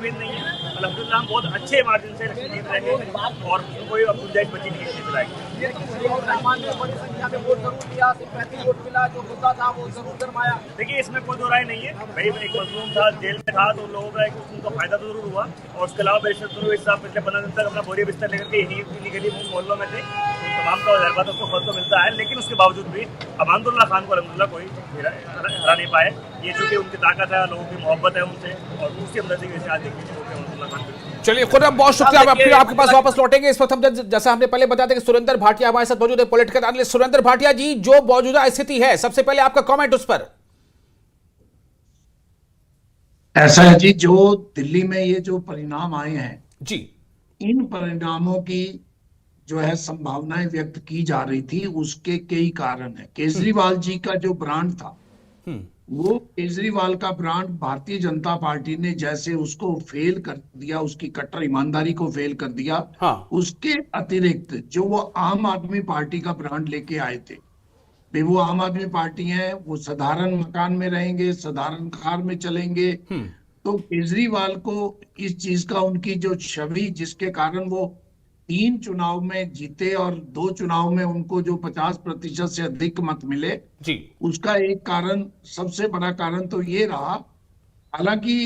उम्मीद नहीं है। अल्हम्दुलिल्लाह हम बहुत अच्छे मार्जिन से इलेक्शन जीत रहे हैं और कोई अब गुंजाइश बची नहीं है दिलाएगी। बड़ी संख्या में वोट जरूर दिया, 35 वोट मिला, जो मुद्दा था वो जरूर गरमाया। देखिए इसमें कोई दो राय नहीं है भाई, एक मजलूम था, जेल में था, तो लोगों का उनको फायदा तो जरूर हुआ और उसके अलावा बैरिस्टर साहब पिछले 15 दिन तक अपना बोरिया बिस्तर लेकर के इन्हीं गली मोहल्लों में थे, तो तमाम का तजर्बा तो उसको फल तो मिलता है, लेकिन उसके बावजूद भी अमानुल्लाह खान को अलहमदुलिल्लाह कोई हरा नहीं पाए। ये चूंकि उनकी ताकत है, लोगों की मोहब्बत है उनसे और दूसरी हमदर्दी की वजह से आज देख लीजिए अमानुल्लाह खान। चलिए खुर्रम, बहुत शुक्रिया। अब फिर आपके पास वापस लौटेंगे। इस वक्त हम जैसा हमने पहले बताया था कि सुरेंद्र भाटिया हमारे साथ मौजूद है, पॉलिटिकल एनालिस्ट सुरेंद्र भाटिया जी। जो मौजूदा स्थिति है, सबसे पहले आपका कमेंट उस पर। ऐसा है जी, जो दिल्ली में ये जो परिणाम आए हैं जी, इन परिणामों की जो है संभावनाएं व्यक्त की जा रही थी, उसके कई कारण है। केजरीवाल जी का जो ब्रांड था, वो केजरीवाल का ब्रांड भारतीय जनता पार्टी ने जैसे उसको फेल कर दिया, उसकी कट्टर ईमानदारी को फेल कर दिया। हाँ। उसके अतिरिक्त जो वो आम आदमी पार्टी का ब्रांड लेके आए थे, भाई वो आम आदमी पार्टी है, वो साधारण मकान में रहेंगे, साधारण कार में चलेंगे। तो केजरीवाल को इस चीज का, उनकी जो छवि जिसके कारण वो 3 चुनाव में जीते और 2 चुनाव में उनको जो 50% से अधिक मत मिले जी, उसका एक कारण, सबसे बड़ा कारण तो ये रहा। हालांकि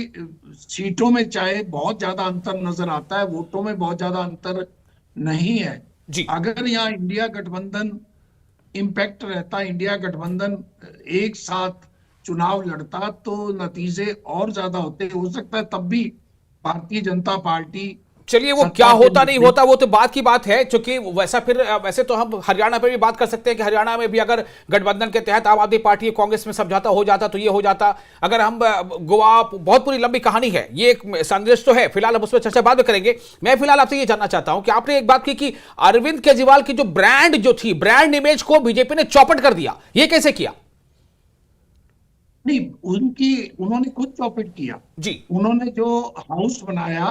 सीटों में चाहे बहुत ज्यादा अंतर नजर आता है, वोटों में बहुत ज्यादा अंतर नहीं है जी। अगर यहाँ इंडिया गठबंधन इम्पैक्ट रहता, इंडिया गठबंधन एक साथ चुनाव लड़ता तो नतीजे और ज्यादा होते। हो सकता है तब भी भारतीय जनता पार्टी, चलिए वो क्या होता नहीं होता वो तो बात की बात है, क्योंकि वैसे तो हम हरियाणा पे भी बात कर सकते हैं कि हरियाणा में भी अगर गठबंधन के तहत आम आदमी पार्टी कांग्रेस में समझौता हो जाता तो ये हो जाता। अगर हम गोवा, बहुत पूरी लंबी कहानी है, ये एक संदेश तो है, फिलहाल हम उस पर चर्चा बाद में करेंगे। मैं फिलहाल आपसे ये जानना चाहता हूं कि आपने एक बात की कि अरविंद केजरीवाल की जो ब्रांड इमेज को बीजेपी ने चौपट कर दिया, ये कैसे किया? नहीं, उन्होंने खुद चौपट किया जी। उन्होंने जो हाउस बनाया,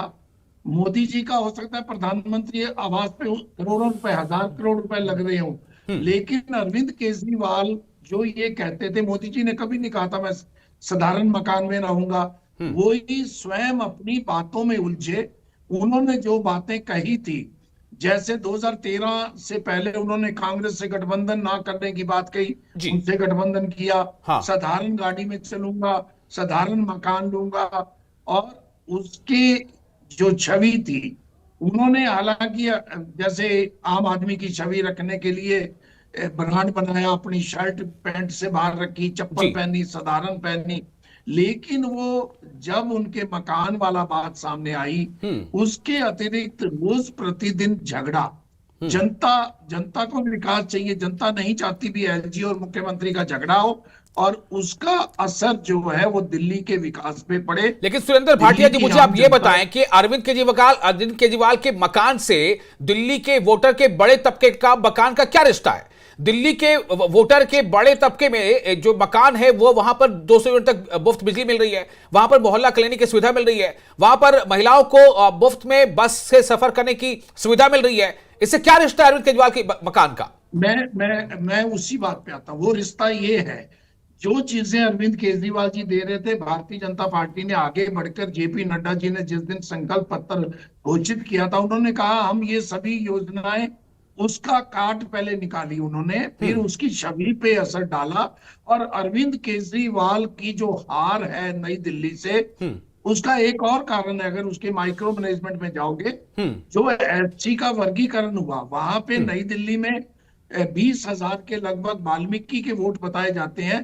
मोदी जी का हो सकता है प्रधानमंत्री आवास पे करोड़ों रुपए, 1000 करोड़ रुपए लग रहे हो, लेकिन अरविंद केजरीवाल जो ये कहते थे, मोदी जी ने कभी नहीं कहा था मैं साधारण मकान में रहूंगा। वो ही स्वयं अपनी बातों में उलझे। उन्होंने जो बातें कही थी, जैसे 2013 से पहले उन्होंने कांग्रेस से गठबंधन ना करने की बात कही, उनसे गठबंधन किया। हाँ। साधारण गाड़ी में चलूंगा, साधारण मकान लूंगा, और उसके जो छवि थी उन्होंने, हालांकि जैसे आम आदमी की छवि रखने के लिए ब्रांड बनाया, अपनी शर्ट पैंट से बाहर रखी, चप्पल पहनी, साधारण पहनी, लेकिन वो जब उनके मकान वाला बात सामने आई, उसके अतिरिक्त रोज प्रतिदिन झगड़ा। जनता को विकास चाहिए, जनता नहीं चाहती भी एलजी और मुख्यमंत्री का झगड़ा हो, और उसका असर जो है वो दिल्ली के विकास पे पड़े। लेकिन सुरेंद्र भाटिया जी, मुझे आप ये बताएं कि अरविंद केजरीवाल के मकान से दिल्ली के वोटर के बड़े तबके का मकान का क्या रिश्ता है? दिल्ली के वोटर के बड़े तबके में जो मकान है वो वहां पर 200 यूनिट तक मुफ्त बिजली मिल रही है, वहां पर मोहल्ला क्लिनिक की सुविधा मिल रही है, वहां पर महिलाओं को मुफ्त में बस से सफर करने की सुविधा मिल रही है। इससे क्या रिश्ता है अरविंद केजरीवाल के मकान का? मैं उसी बात पे आता हूं। वो रिश्ता ये है, जो चीजें अरविंद केजरीवाल जी दे रहे थे, भारतीय जनता पार्टी ने आगे बढ़कर, जेपी नड्डा जी ने जिस दिन संकल्प पत्र घोषित किया था, उन्होंने कहा हम ये सभी योजनाएं, उसका काट पहले निकाली उन्होंने, फिर उसकी छवि पे असर डाला। और अरविंद केजरीवाल की जो हार है नई दिल्ली से, उसका एक और कारण है। अगर उसके माइक्रो मैनेजमेंट में जाओगे, जो एससी का वर्गीकरण हुआ, वहां पे नई दिल्ली में 20,000 के लगभग वाल्मीकि के वोट बताए जाते हैं।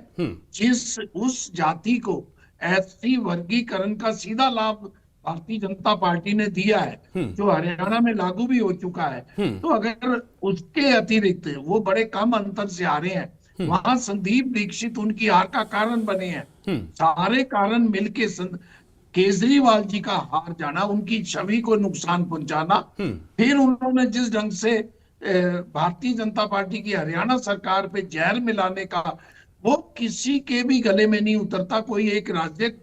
उस जाति को एससी वर्गीकरण का सीधा लाभ भारतीय जनता पार्टी ने दिया है, जो हरियाणा में लागू भी हो चुका है। तो अगर उसके अतिरिक्त वो बड़े कम अंतर से आ रहे हैं, वहां संदीप दीक्षित उनकी हार का कारण बने हैं। सारे कारण मिलके केजरीवाल जी का हार जाना, उनकी छवि को नुकसान पहुंचाना, फिर उन्होंने जिस ढंग से भारतीय जनता पार्टी की हरियाणा सरकार पे जहर मिलाने का, वो किसी के भी गले में नहीं उतरता। कोई एक राज्य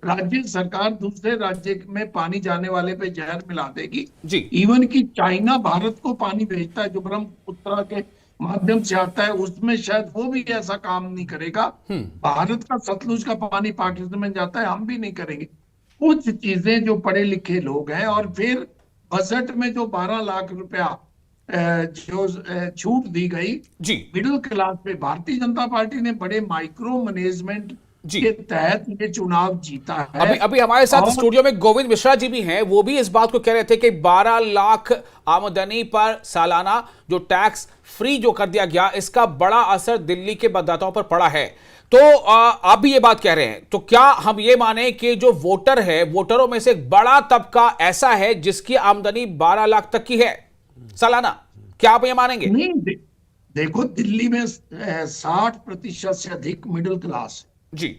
सरकार दूसरे राज्य में पानी जाने वाले पे जहर मिला देगी। इवन कि चाइना भारत को पानी भेजता है जो ब्रह्मपुत्र के माध्यम से आता है, उसमें शायद वो भी ऐसा काम नहीं करेगा। भारत का सतलुज का पानी पाकिस्तान में जाता है, हम भी नहीं करेंगे। कुछ चीजें जो पढ़े लिखे लोग हैं, और फिर बजट में जो 12 लाख रुपया जो छूट दी गई जी मिडिल क्लास पे, भारतीय जनता पार्टी ने बड़े माइक्रो मैनेजमेंट जी। के तहत ये चुनाव जीता है। अभी अभी हमारे साथ और स्टूडियो में गोविंद मिश्रा जी भी हैं, वो भी इस बात को कह रहे थे कि 12 लाख आमदनी पर सालाना जो टैक्स फ्री जो कर दिया गया, इसका बड़ा असर दिल्ली के मतदाताओं पर पड़ा है। तो आप भी ये बात कह रहे हैं, तो क्या हम ये माने कि जो वोटर है, वोटरों में से एक बड़ा तबका ऐसा है जिसकी आमदनी 12 लाख तक की है सालाना? क्या आप ये मानेंगे? नहीं, देखो दिल्ली में 60% से अधिक मिडिल क्लास है, जी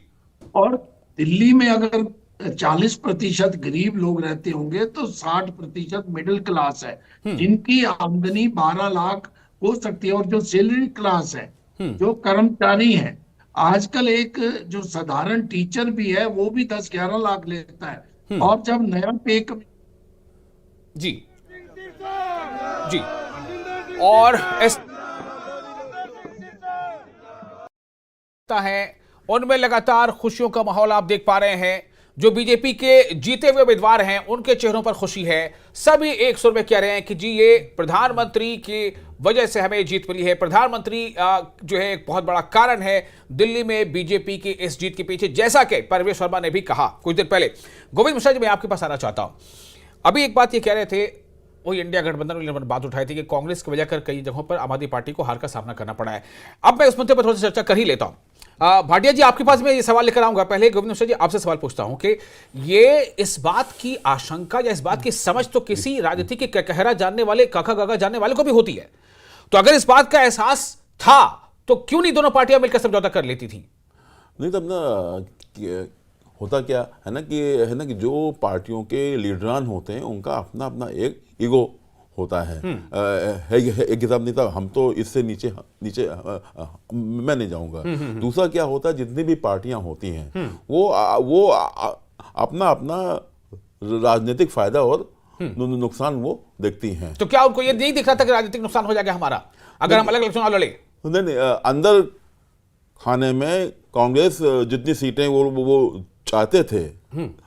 और दिल्ली में अगर 40% गरीब लोग रहते होंगे तो 60% मिडिल क्लास है, जिनकी आमदनी 12 लाख हो सकती है। और जो सैलरी क्लास है, जो कर्मचारी है, आजकल एक जो साधारण टीचर भी है वो भी 10-11 लाख लेता है। और जब नया पे जी जी। और है उनमें लगातार खुशियों का माहौल आप देख पा रहे हैं। जो बीजेपी के जीते हुए उम्मीदवार हैं उनके चेहरों पर खुशी है। सभी एक सुर में कह रहे हैं कि जी ये प्रधानमंत्री की वजह से हमें जीत मिली है। प्रधानमंत्री जो है एक बहुत बड़ा कारण है दिल्ली में बीजेपी की इस जीत के पीछे, जैसा कि परवेश वर्मा ने भी कहा कुछ देर पहले। गोविंद मिश्रा जी, मैं आपके पास आना चाहता हूं। अभी एक बात ये कह रहे थे, वो इंडिया गठबंधन वाली बात उठाई थी कि कांग्रेस की वजह कर कई जगहों पर आम आदमी पार्टी को हार का सामना करना पड़ा है। अब मैं इस मुद्दे पर थोड़ी सी चर्चा कर ही लेता हूं। भाटिया जी, आपके पास मैं ये सवाल लेकर आऊंगा। पहले गोविंद मिश्रा जी, आपसे सवाल पूछता हूं कि ये इस बात की आशंका या इस बात की समझ तो किसी राजनीति के कहरा जानने वाले, काका गागा जानने वाले को भी होती है, तो अगर इस बात का एहसास था तो क्यों नहीं दोनों पार्टियां मिलकर समझौता कर लेती थी? नहीं, तब ना होता क्या है ना कि जो पार्टियों के लीडरान होते हैं उनका अपना अपना एक ईगो होता है। एक किताब नहीं था, हम तो इससे नीचे नीचे मैं नहीं जाऊंगा। दूसरा क्या होता है, जितनी भी पार्टियां होती हैं वो अपना अपना राजनीतिक फायदा और नुकसान वो देखती हैं। तो क्या उनको ये नहीं दिख रहा था कि राजनीतिक नुकसान हो जाएगा हमारा अगर हम अलग अलग चुनाव लड़े? नहीं, अंदर खाने में कांग्रेस जितनी सीटें वो चाहते थे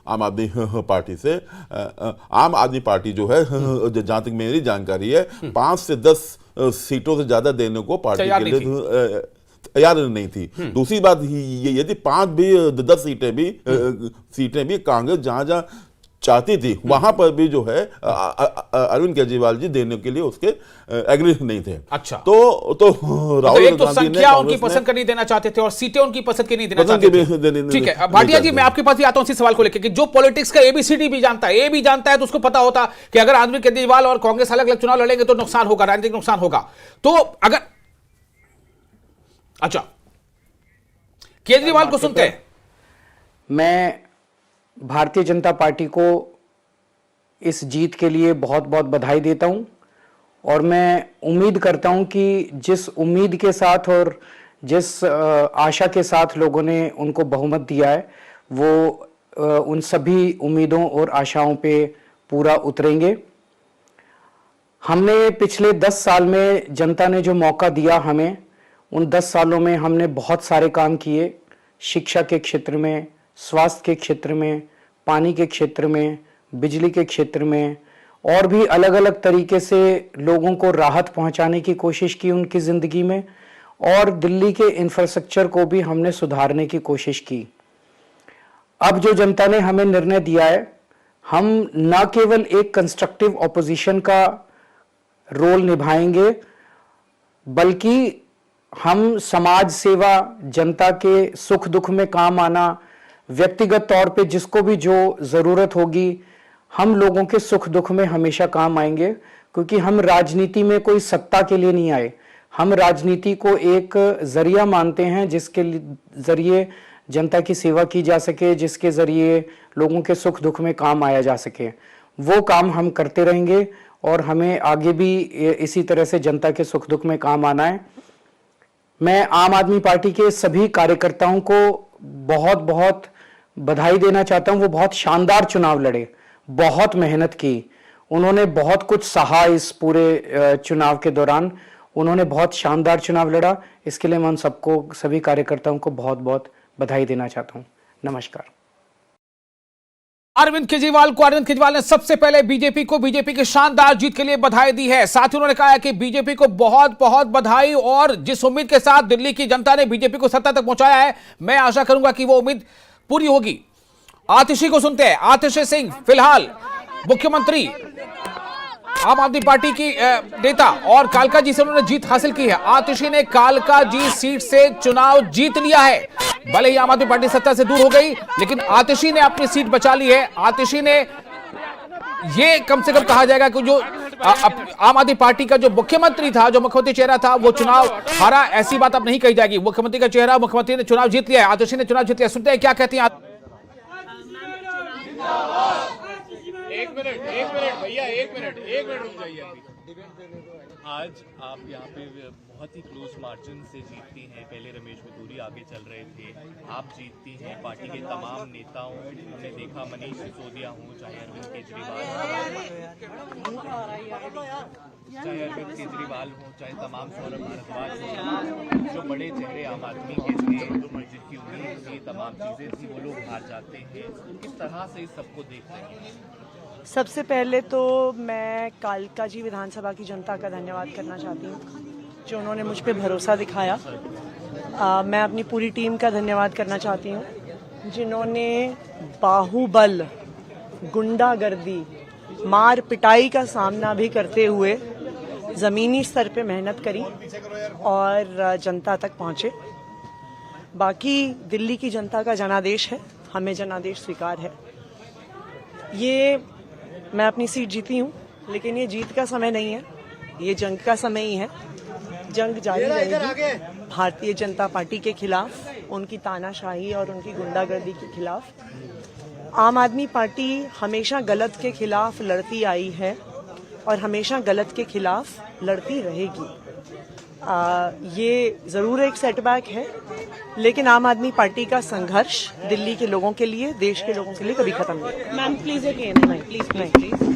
आम आदमी पार्टी से, आम आदमी पार्टी जो है, जहां तक मेरी जानकारी है, 5 से 10 सीटों से ज्यादा देने को पार्टी के लिए तैयार नहीं थी। दूसरी बात ये थी, 5 भी 10 सीटें भी कांग्रेस जहां जहां चाहती थी वहां पर भी जो है अरविंद केजरीवाल जी देने के लिए उसके एग्री नहीं थे। अच्छा, तो राहुल एक तो संख्या उनकी पसंद कर नहीं देना चाहते थे और सीटें उनकी पसंद की नहीं देना चाहते थे। ठीक है भाटिया जी, मैं आपके पास भी आता हूं इसी सवाल को लेकर कि जो पॉलिटिक्स का एबीसीडी भी जानता है, ए भी जानता है, तो उसको पता होता कि अगर अरविंद केजरीवाल और कांग्रेस अलग अलग चुनाव लड़ेंगे तो नुकसान होगा, राजनीतिक नुकसान होगा। तो अगर अच्छा केजरीवाल को सुनते हैं, मैं भारतीय जनता पार्टी को इस जीत के लिए बहुत बहुत बधाई देता हूं, और मैं उम्मीद करता हूं कि जिस उम्मीद के साथ और जिस आशा के साथ लोगों ने उनको बहुमत दिया है, वो उन सभी उम्मीदों और आशाओं पे पूरा उतरेंगे। हमने पिछले 10 साल में जनता ने जो मौका दिया हमें, उन 10 सालों में हमने बहुत सारे काम किए। शिक्षा के क्षेत्र में, स्वास्थ्य के क्षेत्र में, पानी के क्षेत्र में, बिजली के क्षेत्र में, और भी अलग अलग तरीके से लोगों को राहत पहुंचाने की कोशिश की उनकी ज़िंदगी में, और दिल्ली के इंफ्रास्ट्रक्चर को भी हमने सुधारने की कोशिश की। अब जो जनता ने हमें निर्णय दिया है, हम न केवल एक कंस्ट्रक्टिव ऑपोजिशन का रोल निभाएंगे, बल्कि हम समाज सेवा, जनता के सुख दुख में काम आना, व्यक्तिगत तौर पे जिसको भी जो ज़रूरत होगी, हम लोगों के सुख दुख में हमेशा काम आएंगे। क्योंकि हम राजनीति में कोई सत्ता के लिए नहीं आए, हम राजनीति को एक जरिया मानते हैं जिसके जरिए जनता की सेवा की जा सके, जिसके जरिए लोगों के सुख दुख में काम आया जा सके। वो काम हम करते रहेंगे और हमें आगे भी इसी तरह से जनता के सुख दुख में काम आना है। मैं आम आदमी पार्टी के सभी कार्यकर्ताओं को बहुत बहुत बधाई देना चाहता हूं। वो बहुत शानदार चुनाव लड़े, बहुत मेहनत की, उन्होंने बहुत कुछ सहा इस पूरे चुनाव के दौरान, उन्होंने बहुत शानदार चुनाव लड़ा। इसके लिए मैं उन सबको, सभी कार्यकर्ताओं को बहुत बहुत बधाई देना चाहता हूं। नमस्कार। अरविंद केजरीवाल ने सबसे पहले बीजेपी की शानदार जीत के लिए बधाई दी है। साथ ही उन्होंने कहा है कि बीजेपी को बहुत बहुत बधाई, और जिस उम्मीद के साथ दिल्ली की जनता ने बीजेपी को सत्ता तक पहुंचाया है, मैं आशा करूंगा कि वो उम्मीद पूरी होगी। आतिशी को सुनते हैं। आतिशी सिंह फिलहाल मुख्यमंत्री, आम आदमी पार्टी की नेता, और कालकाजी से उन्होंने जीत हासिल की है। आतिशी ने कालकाजी सीट से चुनाव जीत लिया है। भले ही आम आदमी पार्टी सत्ता से दूर हो गई, लेकिन आतिशी ने अपनी सीट बचा ली है। आतिशी ने, ये कम से कम कहा जाएगा कि जो आम आदमी पार्टी का जो मुख्यमंत्री था, जो मुख्यमंत्री चेहरा था, वो चुनाव हारा, ऐसी बात अब नहीं कही जाएगी। मुख्यमंत्री का चेहरा, मुख्यमंत्री ने चुनाव जीत लिया है। आतिशी ने चुनाव जीत लिया। सुनते हैं क्या कहती हैं। एक मिनट भैया, एक मिनट रुक जाइए अभी। आज आप यहाँ पे बहुत ही क्लोज मार्जिन से जीतती हैं। पहले रमेश बतूरी आगे चल रहे थे, आप जीतती हैं। पार्टी के तमाम नेताओं, हमने देखा मनीष सिसोदिया हो, चाहे अरविंद केजरीवाल हो, चाहे तमाम सौरभ भारद्वाज हो, जो बड़े चेहरे आम आदमी के थे, जिनकी उम्मीद थी, तमाम चीजें थी, वो लोग हार जाते हैं। किस तरह से इस सबको देखते हैं? सबसे पहले तो मैं कालकाजी विधानसभा की जनता का धन्यवाद करना चाहती हूँ, जो उन्होंने मुझ पर भरोसा दिखाया। मैं अपनी पूरी टीम का धन्यवाद करना चाहती हूँ, जिन्होंने बाहुबल, गुंडागर्दी, मार पिटाई का सामना भी करते हुए ज़मीनी स्तर पे मेहनत करी और जनता तक पहुँचे। बाकी दिल्ली की जनता का जनादेश है, हमें जनादेश स्वीकार है। ये मैं अपनी सीट जीती हूँ, लेकिन ये जीत का समय नहीं है, ये जंग का समय ही है। जंग जारी रहेगी भारतीय जनता पार्टी के खिलाफ, उनकी तानाशाही और उनकी गुंडागर्दी के खिलाफ। आम आदमी पार्टी हमेशा गलत के खिलाफ लड़ती आई है और हमेशा गलत के खिलाफ लड़ती रहेगी। ये ज़रूर एक सेटबैक है, लेकिन आम आदमी पार्टी का संघर्ष दिल्ली के लोगों के लिए, देश के लोगों के लिए कभी खत्म नहीं होगा। मैम प्लीज अगेन, नहीं प्लीज।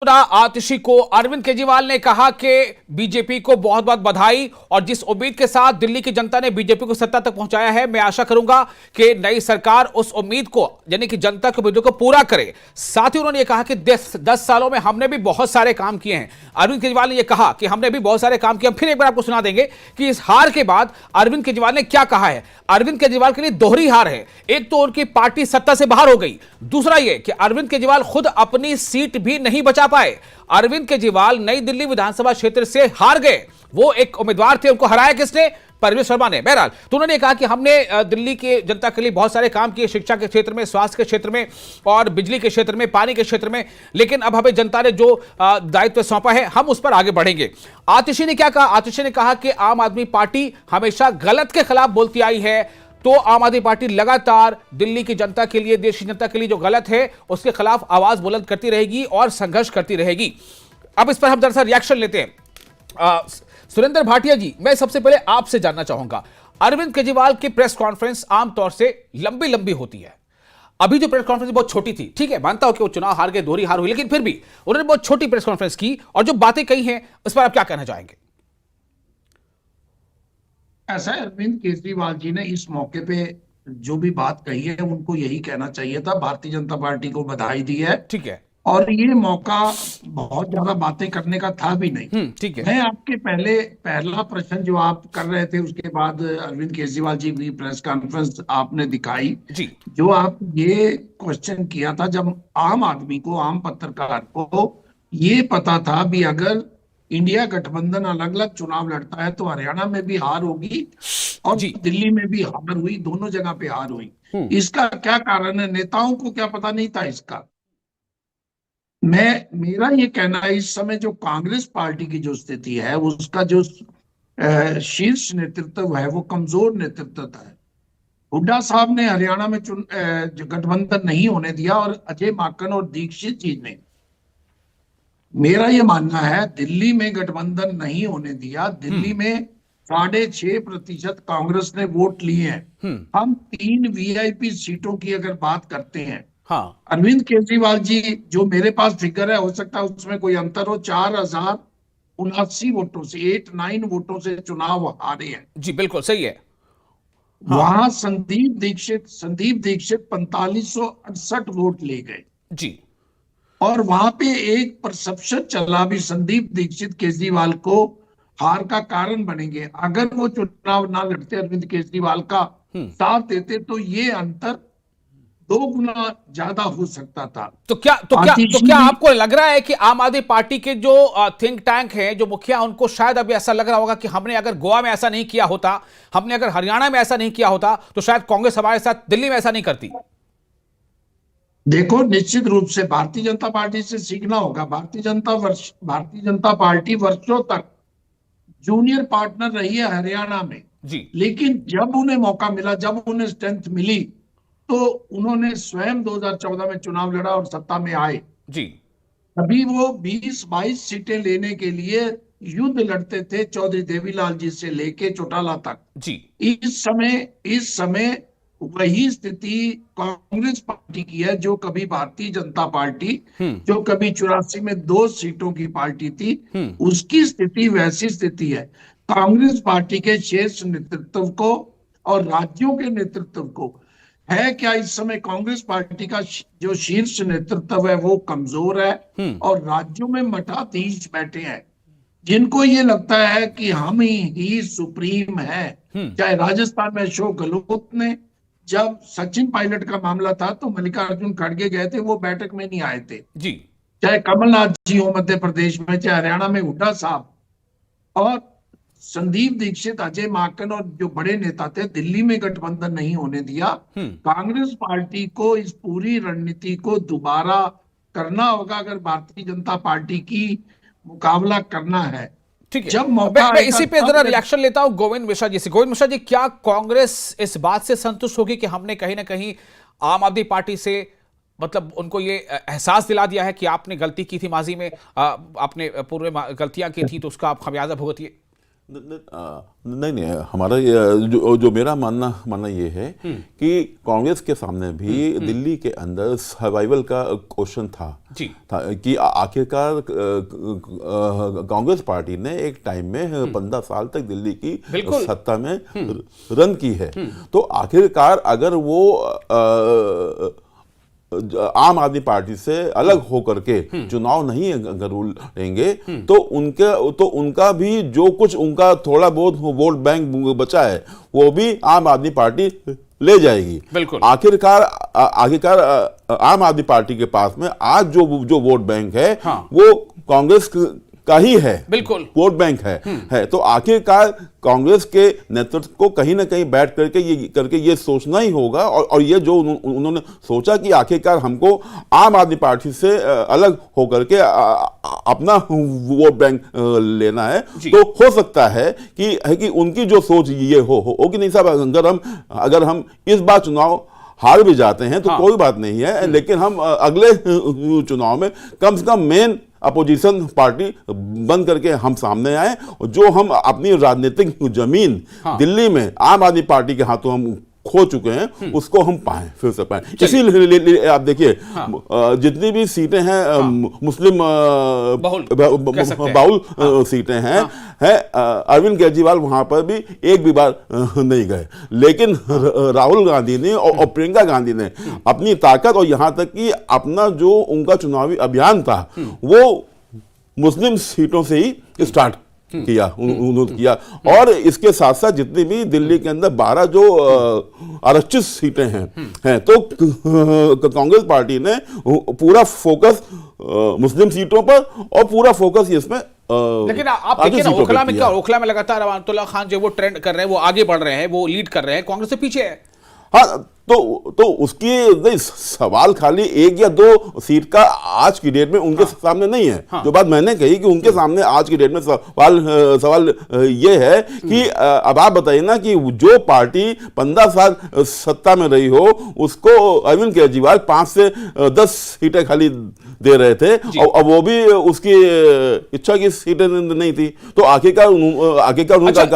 आतिशी को अरविंद केजरीवाल ने कहा कि बीजेपी को बहुत बहुत बधाई, और जिस उम्मीद के साथ दिल्ली की जनता ने बीजेपी को सत्ता तक पहुंचाया है, मैं आशा करूंगा कि नई सरकार उस उम्मीद को, यानी कि जनता के उम्मीदों को पूरा करे। साथ ही उन्होंने ये कहा कि 10 सालों में हमने भी बहुत सारे काम किए हैं। अरविंद केजरीवाल ने यह कहा कि हमने भी बहुत सारे काम किए। फिर एक बार आपको सुना देंगे कि इस हार के बाद अरविंद केजरीवाल ने क्या कहा है। अरविंद केजरीवाल के लिए दोहरी हार है। एक तो उनकी पार्टी सत्ता से बाहर हो गई, दूसरा यह कि अरविंद केजरीवाल खुद अपनी सीट भी नहीं बचा पाए। अरविंद केजरीवाल नई दिल्ली विधानसभा क्षेत्र से हार गए। वो एक उम्मीदवार थे, उनको हराया किसने? परवेश शर्मा ने। बहरहाल, तो उन्होंने कहा कि हमने दिल्ली की जनता के लिए बहुत सारे काम किए, शिक्षा के क्षेत्र में, स्वास्थ्य के क्षेत्र में, और बिजली के क्षेत्र में, पानी के क्षेत्र में, लेकिन अब हमें जनता ने जो दायित्व सौंपा है, हम उस पर आगे बढ़ेंगे। आतिशी ने क्या कहा? आतिशी ने कहा कि आम आदमी पार्टी हमेशा गलत के खिलाफ बोलती आई है, तो आम आदमी पार्टी लगातार दिल्ली की जनता के लिए, देश की जनता के लिए जो गलत है, उसके खिलाफ आवाज बुलंद करती रहेगी और संघर्ष करती रहेगी। अब इस पर हम दरअसल रिएक्शन लेते हैं। सुरेंद्र भाटिया जी, मैं सबसे पहले आपसे जानना चाहूंगा, अरविंद केजरीवाल की प्रेस कॉन्फ्रेंस आमतौर से लंबी होती है। अभी जो प्रेस कॉन्फ्रेंस बहुत छोटी थी, ठीक है, मानता हूं कि वो चुनाव हार गए, दोहरी हार हुई, लेकिन फिर भी उन्होंने बहुत छोटी प्रेस कॉन्फ्रेंस की, और जो बातें कही हैं उस पर आप क्या कहना चाहेंगे? ऐसा है, अरविंद केजरीवाल जी ने इस मौके पे जो भी बात कही है, उनको यही कहना चाहिए था। भारतीय जनता पार्टी को बधाई दी है, ठीक है, और ये मौका बहुत ज्यादा बातें करने का था भी नहीं। ठीक है। मैं आपके पहला प्रश्न जो आप कर रहे थे, उसके बाद अरविंद केजरीवाल जी की प्रेस कॉन्फ्रेंस आपने दिखाई जी। जो आप ये क्वेश्चन किया था, जब आम आदमी को, आम पत्रकार को ये पता था भी अगर इंडिया गठबंधन अलग अलग चुनाव लड़ता है तो हरियाणा में भी हार होगी और दिल्ली में भी हार हुई, दोनों जगह पे हार हुई। इसका क्या कारण है? नेताओं को क्या पता नहीं था इसका? मेरा ये कहना है, इस समय जो कांग्रेस पार्टी की जो स्थिति है, उसका जो शीर्ष नेतृत्व है, वो कमजोर नेतृत्व है। हुड्डा साहब ने हरियाणा में गठबंधन नहीं होने दिया, और अजय माकन और दीक्षित जी ने, मेरा ये मानना है, दिल्ली में गठबंधन नहीं होने दिया। दिल्ली में 6.5% कांग्रेस ने वोट लिए हैं। हम 3 वीआईपी सीटों की अगर बात करते हैं, हाँ, अरविंद केजरीवाल जी, जो मेरे पास फिगर है, हो सकता है उसमें कोई अंतर हो, 4079 वोटों से, 8-9 वोटों से चुनाव हारे हैं। जी बिल्कुल सही है। वहां संदीप दीक्षित 4568 वोट ले गए जी। और वहां पे एक परसेप्शन चला भी संदीप दीक्षित केजरीवाल को हार का कारण बनेंगे। अगर वो चुनाव ना लड़ते, अरविंद केजरीवाल का साथ देते, तो ये अंतर 2 गुना ज्यादा हो सकता था। तो क्या आपको लग रहा है कि आम आदमी पार्टी के जो थिंक टैंक हैं, जो मुखिया, उनको शायद अभी ऐसा लग रहा होगा कि हमने अगर गोवा में ऐसा नहीं किया होता, हमने अगर हरियाणा में ऐसा नहीं किया होता, तो शायद कांग्रेस हमारे साथ दिल्ली में ऐसा नहीं करती? देखो, निश्चित रूप से भारतीय जनता पार्टी से सीखना होगा। भारतीय जनता पार्टी वर्षों तक जूनियर पार्टनर रही है हरियाणा में जी। लेकिन जब उन्हें मौका मिला, जब उन्हें स्ट्रेंथ मिली, तो उन्होंने स्वयं 2014 में चुनाव लड़ा और सत्ता में आए जी। अभी वो 20-22 सीटें लेने के लिए युद्ध लड़ते थे, चौधरी देवीलाल जी से लेके चौटाला तक जी। इस समय वही स्थिति कांग्रेस पार्टी की है, जो कभी भारतीय जनता पार्टी, जो कभी 84 में 2 सीटों की पार्टी थी, उसकी स्थिति वैसी स्थिति है। कांग्रेस पार्टी के शीर्ष नेतृत्व को और राज्यों के नेतृत्व को है क्या, इस समय कांग्रेस पार्टी का जो शीर्ष नेतृत्व है वो कमजोर है और राज्यों में मठाधीश बैठे हैं जिनको ये लगता है कि हम ही सुप्रीम है। चाहे राजस्थान में अशोक गहलोत ने, जब सचिन पायलट का मामला था तो मल्लिकार्जुन खड़गे गए थे, वो बैठक में नहीं आए थे जी। चाहे कमलनाथ जी हो मध्य प्रदेश में, चाहे हरियाणा में हुड्डा साहब, और संदीप दीक्षित, अजय माकन और जो बड़े नेता थे, दिल्ली में गठबंधन नहीं होने दिया। कांग्रेस पार्टी को इस पूरी रणनीति को दोबारा करना होगा अगर भारतीय जनता पार्टी की मुकाबला करना है। ठीक है, जब मौका मैं इसी पे जरा रिएक्शन लेता हूं गोविंद मिश्रा जी से। गोविंद मिश्रा जी, क्या कांग्रेस इस बात से संतुष्ट होगी कि हमने कहीं ना कहीं आम आदमी पार्टी से, मतलब उनको ये एहसास दिला दिया है कि आपने गलती की थी माजी में, आपने पूर्व में गलतियां की थी, तो उसका आप खमियाजा भुगतिए? नहीं, हमारा जो मेरा मानना ये है कि कांग्रेस के सामने भी दिल्ली के अंदर सर्वाइवल का क्वेश्चन था कि आखिरकार कांग्रेस पार्टी ने एक टाइम में 15 साल तक दिल्ली की सत्ता में रन की है, तो आखिरकार अगर वो आम आदमी पार्टी से अलग होकर के चुनाव नहीं अगर लड़ेंगे तो उनका भी जो कुछ उनका थोड़ा बहुत वोट बैंक बचा है वो भी आम आदमी पार्टी ले जाएगी। बिल्कुल। आखिरकार आम आदमी पार्टी के पास में आज जो वोट बैंक है वो कांग्रेस का ही है, बिल्कुल वोट बैंक है। तो आखिरकार कांग्रेस के नेतृत्व को कहीं ना कहीं बैठ करके ये सोचना ही होगा, और ये जो उन्होंने सोचा कि आखिरकार हमको आम आदमी पार्टी से अलग होकर के अपना वोट बैंक लेना है, तो हो सकता है कि उनकी जो सोच ये हो कि नहीं साहब, अगर हम इस बार चुनाव हार भी जाते हैं तो कोई बात नहीं है, लेकिन हम अगले चुनाव में कम से कम मेन अपोजिशन पार्टी बन करके हम सामने आए, जो हम अपनी राजनीतिक जमीन दिल्ली में आम आदमी पार्टी के हाथों हम खो चुके हैं उसको हम पाएं, फिर से पाएं। इसीलिए आप देखिए जितनी भी सीटें हैं मुस्लिम बहुल सीटें हैं अरविंद केजरीवाल वहां पर भी एक भी बार नहीं गए, लेकिन राहुल गांधी ने और प्रियंका गांधी ने अपनी ताकत और यहां तक कि अपना जो उनका चुनावी अभियान था वो मुस्लिम सीटों से ही स्टार्ट किया और इसके साथ साथ जितनी भी दिल्ली के अंदर 12 जो आरक्षित सीटें हैं तो कांग्रेस पार्टी ने पूरा फोकस मुस्लिम सीटों पर और पूरा फोकस इसमें लेकिन आप देखिए ना, ओखला में क्या, ओखला में लगातार अमानतुल्लाह खान जो वो ट्रेंड कर रहे हैं, वो आगे बढ़ रहे हैं, वो लीड कर रहे हैं, कांग्रेस से पीछे है। हाँ, तो उसकी नहीं, सवाल खाली 1 या 2 सीट का आज की डेट में उनके सामने नहीं है। जो बात मैंने कही कि उनके सामने आज की डेट में सवाल ये है कि अब आप बताइए ना कि जो पार्टी 15 साल सत्ता में रही हो उसको अरविंद केजरीवाल 5 से 10 सीटें खाली दे रहे थे और वो भी उसकी इच्छा की सीटें नहीं थी, तो आखिरकार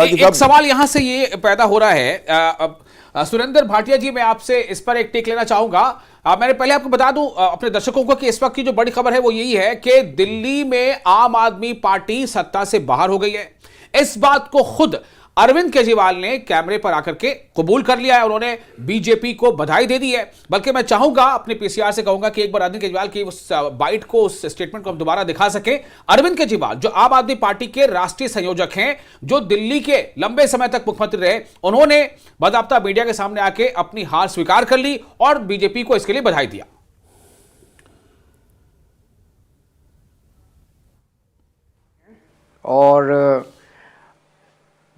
एक सवाल यहां से ये पैदा हो रहा है सुरेंद्र भाटिया जी, मैं आपसे इस पर एक टेक लेना चाहूंगा। मैंने पहले आपको बता दूं अपने दर्शकों को कि इस वक्त की जो बड़ी खबर है वो यही है कि दिल्ली में आम आदमी पार्टी सत्ता से बाहर हो गई है। इस बात को खुद अरविंद केजरीवाल ने कैमरे पर आकर के कबूल कर लिया है, उन्होंने बीजेपी को बधाई दे दी है। बल्कि मैं चाहूंगा, अपने पीसीआर से कहूंगा कि एक बार अरविंद केजरीवाल की उस बाइट को, उस स्टेटमेंट को हम दोबारा दिखा सकें। अरविंद केजरीवाल जो आम आदमी पार्टी के राष्ट्रीय संयोजक हैं, जो दिल्ली के लंबे समय तक मुख्यमंत्री रहे, उन्होंने बाकायदा मीडिया के सामने आके अपनी हार स्वीकार कर ली और बीजेपी को इसके लिए बधाई दिया। और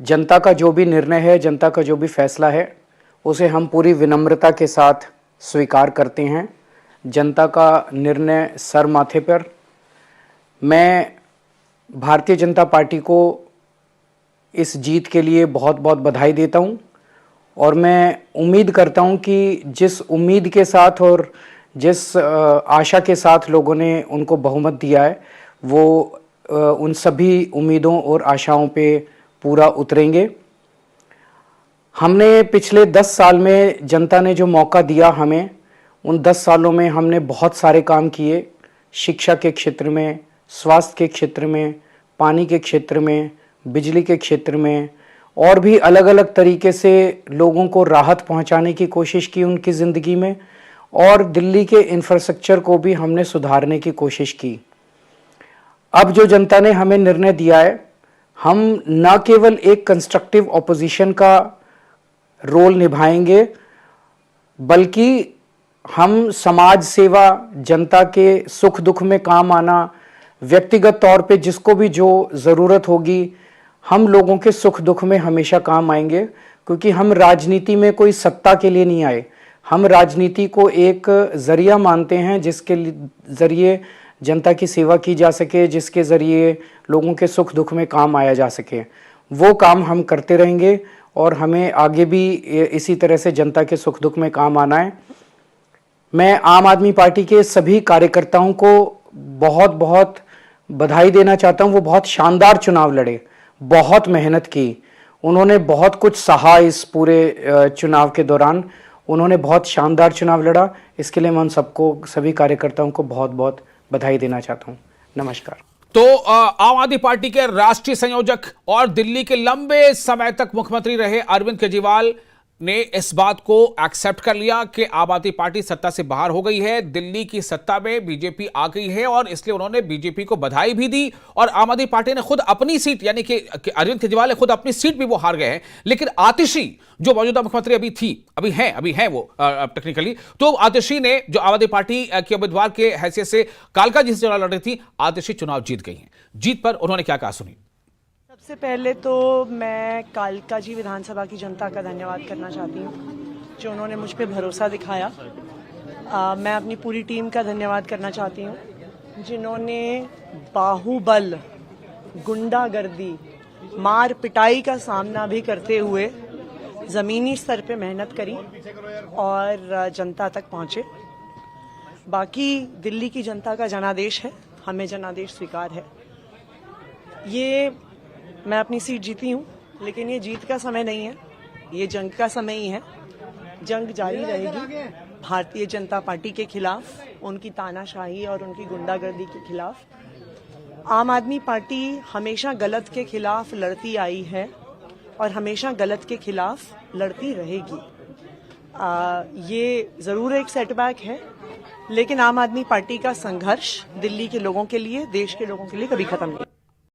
जनता का जो भी निर्णय है, जनता का जो भी फैसला है, उसे हम पूरी विनम्रता के साथ स्वीकार करते हैं। जनता का निर्णय सर माथे पर। मैं भारतीय जनता पार्टी को इस जीत के लिए बहुत बहुत बधाई देता हूं और मैं उम्मीद करता हूं कि जिस उम्मीद के साथ और जिस आशा के साथ लोगों ने उनको बहुमत दिया है, वो उन सभी उम्मीदों और आशाओं पे पूरा उतरेंगे। हमने पिछले 10 साल में जनता ने जो मौका दिया हमें, उन 10 सालों में हमने बहुत सारे काम किए। शिक्षा के क्षेत्र में, स्वास्थ्य के क्षेत्र में, पानी के क्षेत्र में, बिजली के क्षेत्र में, और भी अलग अलग तरीके से लोगों को राहत पहुंचाने की कोशिश की उनकी ज़िंदगी में। और दिल्ली के इंफ्रास्ट्रक्चर को भी हमने सुधारने की कोशिश की। अब जो जनता ने हमें निर्णय दिया है, हम न केवल एक कंस्ट्रक्टिव ऑपोजिशन का रोल निभाएंगे, बल्कि हम समाज सेवा, जनता के सुख दुख में काम आना, व्यक्तिगत तौर पे जिसको भी जो ज़रूरत होगी, हम लोगों के सुख दुख में हमेशा काम आएंगे। क्योंकि हम राजनीति में कोई सत्ता के लिए नहीं आए, हम राजनीति को एक ज़रिया मानते हैं जिसके ज़रिए जनता की सेवा की जा सके, जिसके ज़रिए लोगों के सुख दुख में काम आया जा सके। वो काम हम करते रहेंगे और हमें आगे भी इसी तरह से जनता के सुख दुख में काम आना है। मैं आम आदमी पार्टी के सभी कार्यकर्ताओं को बहुत बहुत बधाई देना चाहता हूं। वो बहुत शानदार चुनाव लड़े, बहुत मेहनत की, उन्होंने बहुत कुछ सहा इस पूरे चुनाव के दौरान। उन्होंने बहुत शानदार चुनाव लड़ा। इसके लिए मैं उन सबको, सभी कार्यकर्ताओं को बहुत बहुत बधाई देना चाहता हूं। नमस्कार। तो आम आदमी पार्टी के राष्ट्रीय संयोजक और दिल्ली के लंबे समय तक मुख्यमंत्री रहे अरविंद केजरीवाल ने इस बात को एक्सेप्ट कर लिया कि आम आदमी पार्टी सत्ता से बाहर हो गई है, दिल्ली की सत्ता में बीजेपी आ गई है, और इसलिए उन्होंने बीजेपी को बधाई भी दी। और आम आदमी पार्टी ने खुद अपनी सीट, यानी कि अरविंद केजरीवाल ने खुद अपनी सीट भी वो हार गए हैं। लेकिन आतिशी जो मौजूदा मुख्यमंत्री अभी हैं वो टेक्निकली, तो आतिशी ने, जो आम आदमी पार्टी के उम्मीदवार के हैसियत से कालका जी से चुनाव लड़ रही थी, आतिशी चुनाव जीत गई हैं। जीत पर उन्होंने क्या कहा, सुनिए। सबसे पहले तो मैं कालका जी विधानसभा की जनता का धन्यवाद करना चाहती हूँ, जो उन्होंने मुझ पर भरोसा दिखाया। मैं अपनी पूरी टीम का धन्यवाद करना चाहती हूँ, जिन्होंने बाहुबल, गुंडागर्दी, मार पिटाई का सामना भी करते हुए ज़मीनी स्तर पे मेहनत करी और जनता तक पहुँचे। बाकी दिल्ली की जनता का जनादेश है, हमें जनादेश स्वीकार है। ये मैं अपनी सीट जीती हूँ, लेकिन ये जीत का समय नहीं है, ये जंग का समय ही है। जंग जारी रहेगी भारतीय जनता पार्टी के खिलाफ, उनकी तानाशाही और उनकी गुंडागर्दी के खिलाफ। आम आदमी पार्टी हमेशा गलत के खिलाफ लड़ती आई है और हमेशा गलत के खिलाफ लड़ती रहेगी। ये ज़रूर एक सेटबैक है, लेकिन आम आदमी पार्टी का संघर्ष दिल्ली के लोगों के लिए, देश के लोगों के लिए कभी खत्म नहीं।